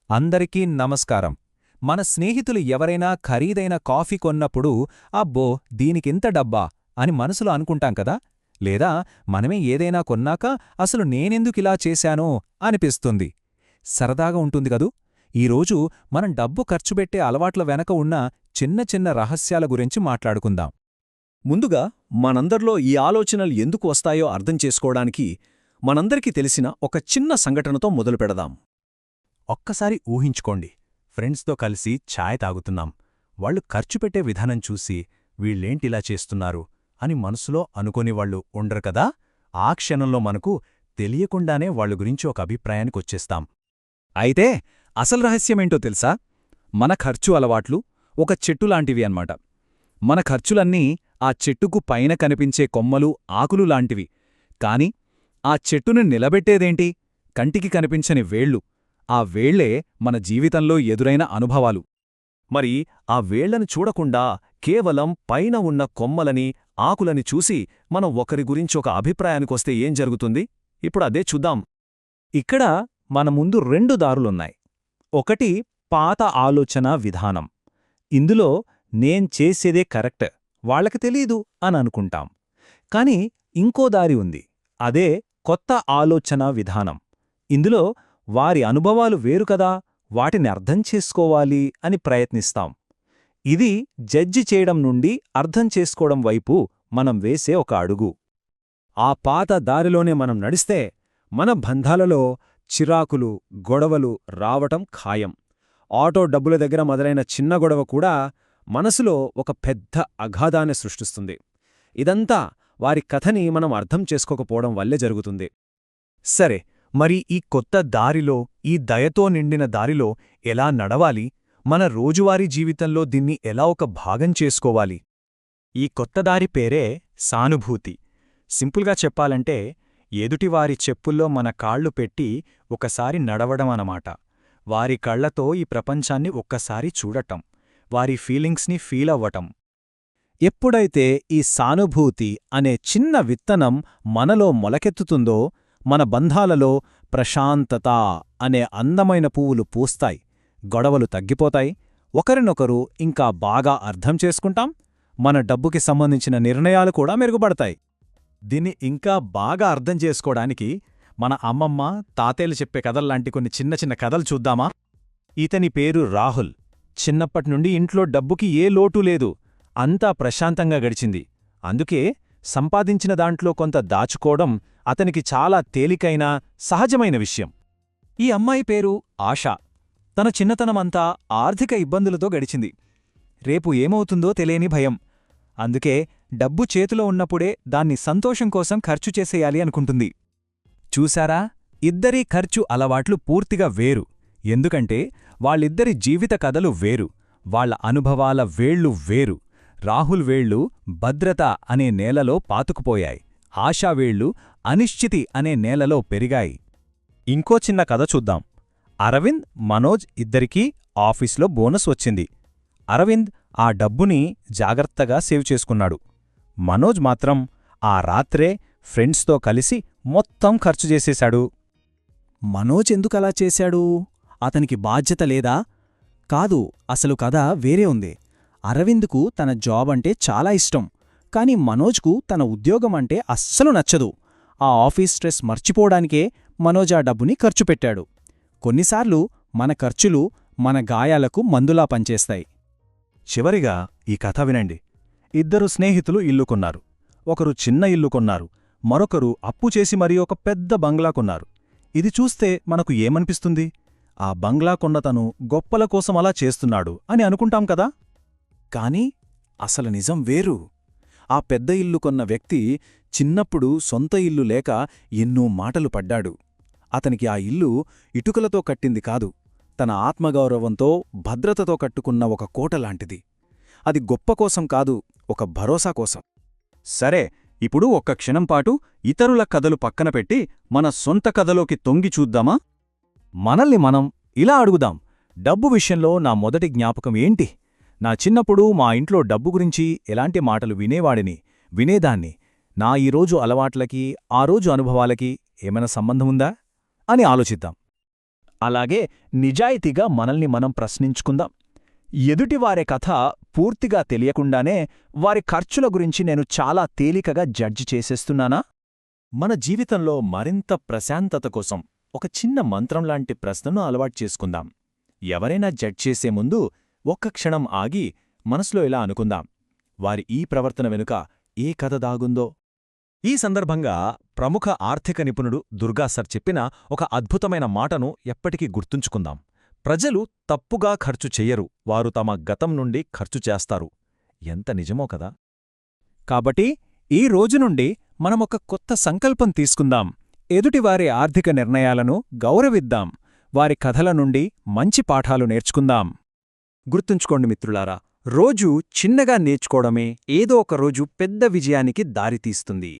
అందరికీ నమస్కారం. మన స్నేహితులు ఎవరైనా ఖరీదైన కాఫీ కొన్నప్పుడు అబ్బో దీనికింత డబ్బా అని మనసులో అనుకుంటాం కదా. లేదా మనమే ఏదైనా కొన్నాక అసలు నేనెందుకిలా చేశానో అనిపిస్తుంది. సరదాగా ఉంటుంది కదూ. ఈరోజు మనం డబ్బు ఖర్చుపెట్టే అలవాట్ల వెనక ఉన్న చిన్న చిన్న రహస్యాల గురించి మాట్లాడుకుందాం. ముందుగా మనందర్లో ఈ ఆలోచనలు ఎందుకు వస్తాయో అర్థం చేసుకోవడానికి మనందరికీ తెలిసిన ఒక చిన్న సంఘటనతో మొదలుపెడదాం. ఒక్కసారి ఊహించుకోండి, ఫ్రెండ్స్తో కలిసి ఛాయ్ తాగుతున్నాం. వాళ్ళు ఖర్చుపెట్టే విధానం చూసి వీళ్ళేంటిలా చేస్తున్నారు అని మనసులో అనుకోనివాళ్లు ఉండరు కదా. ఆ క్షణంలో మనకు తెలియకుండానే వాళ్ళ గురించి ఒక అభిప్రాయానికొచ్చేస్తాం. అయితే అసలు రహస్యమేంటో తెలుసా? మన ఖర్చు అలవాట్లు ఒక చెట్టులాంటివి అన్నమాట. మన ఖర్చులన్నీ ఆ చెట్టుకు పైన కనిపించే కొమ్మలు, ఆకులు లాంటివి. కాని ఆ చెట్టును నిలబెట్టేదేంటి? కంటికి కనిపించని వేళ్ళు. ఆ వేళ్లే మన జీవితంలో ఎదురైన అనుభవాలు. మరి ఆ వేళ్లను చూడకుండా కేవలం పైన ఉన్న కొమ్మలని, ఆకులని చూసి మనం ఒకరి గురించొక అభిప్రాయానికొస్తే ఏం జరుగుతుంది? ఇప్పుడదే చూద్దాం. ఇక్కడ మన ముందు రెండు దారులున్నాయి. ఒకటి పాత ఆలోచన విధానం. ఇందులో నేను చేసేదే కరెక్ట్, వాళ్ళకి తెలీదు అని అనుకుంటాం. కాని ఇంకో దారి ఉంది. అదే కొత్త ఆలోచన విధానం. ఇందులో వారి అనుభవాలు వేరు కదా, వాటిని అర్థం చేసుకోవాలి అని ప్రయత్నిస్తాం. ఇది జడ్జి చేయడం నుండి అర్థం చేసుకోవడం వైపు మనం వేసే ఒక అడుగు. ఆ పాత దారిలోనే మనం నడిస్తే మన బంధాలలో చిరాకులు, గొడవలు రావటం ఖాయం. ఆటో డబ్బుల దగ్గర మొదలైన చిన్న గొడవ కూడా మనసులో ఒక పెద్ద అగాధాన్ని సృష్టిస్తుంది. ఇదంతా వారి కథని మనం అర్థం చేసుకోకపోవడం వల్లే జరుగుతుంది. సరే, మరి ఈ కొత్త దారిలో, ఈ దయతో నిండిన దారిలో ఎలా నడవాలి? మన రోజువారీ జీవితంలో దీన్ని ఎలా ఒక భాగం చేసుకోవాలి? ఈ కొత్త దారి పేరే సానుభూతి. సింపుల్గా చెప్పాలంటే ఎదుటివారి చెప్పుల్లో మన కాళ్ళు పెట్టి ఒకసారి నడవడం అన్నమాట. వారి కళ్లతో ఈ ప్రపంచాన్ని ఒక్కసారి చూడటం, వారి ఫీలింగ్స్ని ఫీలవ్వటం. ఎప్పుడైతే ఈ సానుభూతి అనే చిన్న విత్తనం మనలో మొలకెత్తుతుందో మన బంధాలలో ప్రశాంతత అనే అందమైన పువ్వులు పూస్తాయి, గొడవలు తగ్గిపోతాయి, ఒకరినొకరు ఇంకా బాగా అర్థం చేసుకుంటాం, మన డబ్బుకి సంబంధించిన నిర్ణయాలు కూడా మెరుగుపడతాయి. దీన్ని ఇంకా బాగా అర్థం చేసుకోవడానికి మన అమ్మమ్మ, తాతయ్యలు చెప్పే కథల్లాంటి కొన్ని చిన్న చిన్న కథలు చూద్దామా? ఇతని పేరు రాహుల్. చిన్నప్పట్నుండి ఇంట్లో డబ్బుకి ఏ లోటూ లేదు. అంతా ప్రశాంతంగా గడిచింది. అందుకే సంపాదించిన దాంట్లో కొంత దాచుకోవడం అతనికి చాలా తేలికైన, సహజమైన విషయం. ఈ అమ్మాయి పేరు ఆశా. తన చిన్నతనమంతా ఆర్థిక ఇబ్బందులతో గడిచింది. రేపు ఏమవుతుందో తెలియని భయం. అందుకే డబ్బు చేతిలో ఉన్నప్పుడే దాన్ని సంతోషం కోసం ఖర్చు చేసేయాలి అనుకుంటుంది. చూశారా, ఇద్దరి ఖర్చు అలవాట్లు పూర్తిగా వేరు. ఎందుకంటే వాళ్ళిద్దరి జీవిత కథలు వేరు, వాళ్ల అనుభవాల వేళ్లు వేరు. రాహుల్ వేళ్లు భద్రత అనే నేలలో పాతుకుపోయాయి. ఆశా వేళ్లు అనిశ్చితి అనే నేలలో పెరిగాయి. ఇంకో చిన్న కథ చూద్దాం. అరవింద్, మనోజ్ ఇద్దరికీ ఆఫీస్లో బోనస్ వచ్చింది. అరవింద్ ఆ డబ్బుని జాగ్రత్తగా సేవ్ చేసుకున్నాడు. మనోజ్ మాత్రం ఆ రాత్రే ఫ్రెండ్స్తో కలిసి మొత్తం ఖర్చు చేసేశాడు. మనోజ్ ఎందుకలా చేశాడు? అతనికి బాధ్యత లేదా? కాదు, అసలు కథ వేరే ఉంది. అరవింద్కు తన జాబ్ అంటే చాలా ఇష్టం. కాని మనోజ్కు తన ఉద్యోగమంటే అస్సలు నచ్చదు. ఆ ఆఫీస్ స్ట్రెస్ మర్చిపోవడానికే మనోజ్ ఆ డబ్బుని ఖర్చుపెట్టాడు. కొన్నిసార్లు మన ఖర్చులు మన గాయాలకు మందులా పనిచేస్తాయి. చివరిగా ఈ కథ వినండి. ఇద్దరు స్నేహితులు ఇల్లు కొన్నారు. ఒకరు చిన్న ఇల్లు కొన్నారు, మరొకరు అప్పు చేసి మరీ ఒక పెద్ద బంగ్లా కొన్నారు. ఇది చూస్తే మనకు ఏమనిపిస్తుంది? ఆ బంగ్లా కొన్నతను గొప్పల కోసం అలా చేస్తున్నాడు అని అనుకుంటాం కదా. కాని అసలు నిజం వేరు. ఆ పెద్ద ఇల్లు కొన్న వ్యక్తి చిన్నప్పుడు సొంత ఇల్లు లేక ఎన్నో మాటలు పడ్డాడు. అతనికి ఆ ఇల్లు ఇటుకలతో కట్టింది కాదు, తన ఆత్మగౌరవంతో, భద్రతతో కట్టుకున్న ఒక కోటలాంటిది. అది గొప్ప కోసం కాదు, ఒక భరోసా కోసం. సరే, ఇప్పుడు ఒక్క క్షణంపాటు ఇతరుల కథలు పక్కన పెట్టి మన సొంత కథలోకి తొంగి చూద్దామా? మనల్ని మనం ఇలా అడుగుదాం. డబ్బు విషయంలో నా మొదటి జ్ఞాపకం ఏంటి? నా చిన్నప్పుడు మా ఇంట్లో డబ్బు గురించి ఎలాంటి మాటలు వినేదాన్ని. నా ఈరోజు అలవాట్లకి, ఆ రోజు అనుభవాలకి ఏమైనా సంబంధముందా అని ఆలోచిద్దాం. అలాగే నిజాయితీగా మనల్ని మనం ప్రశ్నించుకుందాం. ఎదుటివారి కథ పూర్తిగా తెలియకుండానే వారి ఖర్చుల గురించి నేను చాలా తేలికగా జడ్జి చేసేస్తున్నానా? మన జీవితంలో మరింత ప్రశాంతత కోసం ఒక చిన్న మంత్రంలాంటి ప్రశ్నను అలవాటు చేసుకుందాం. ఎవరైనా జడ్జ్ చేసే ముందు ఒక్క క్షణం ఆగి మనసులో ఇలా అనుకుందాం, వారి ఈ ప్రవర్తన వెనుక ఏ కథ దాగుందో. ఈ సందర్భంగా ప్రముఖ ఆర్థిక నిపుణుడు దుర్గా సర్ చెప్పిన ఒక అద్భుతమైన మాటను ఎప్పటికీ గుర్తుంచుకుందాం. ప్రజలు తప్పుగా ఖర్చు చెయ్యరు, వారు తమ గతం నుండి ఖర్చు చేస్తారు. ఎంత నిజమో కదా. కాబట్టి ఈ రోజు నుండి మనమొక కొత్త సంకల్పం తీసుకుందాం. ఎదుటివారి ఆర్థిక నిర్ణయాలను గౌరవిద్దాం. వారి కథల నుండి మంచి పాఠాలు నేర్చుకుందాం. గుర్తుంచుకోండి మిత్రులారా, రోజూ చిన్నగా నేర్చుకోవడమే ఏదో ఒక రోజు పెద్ద విజయానికి దారితీస్తుంది.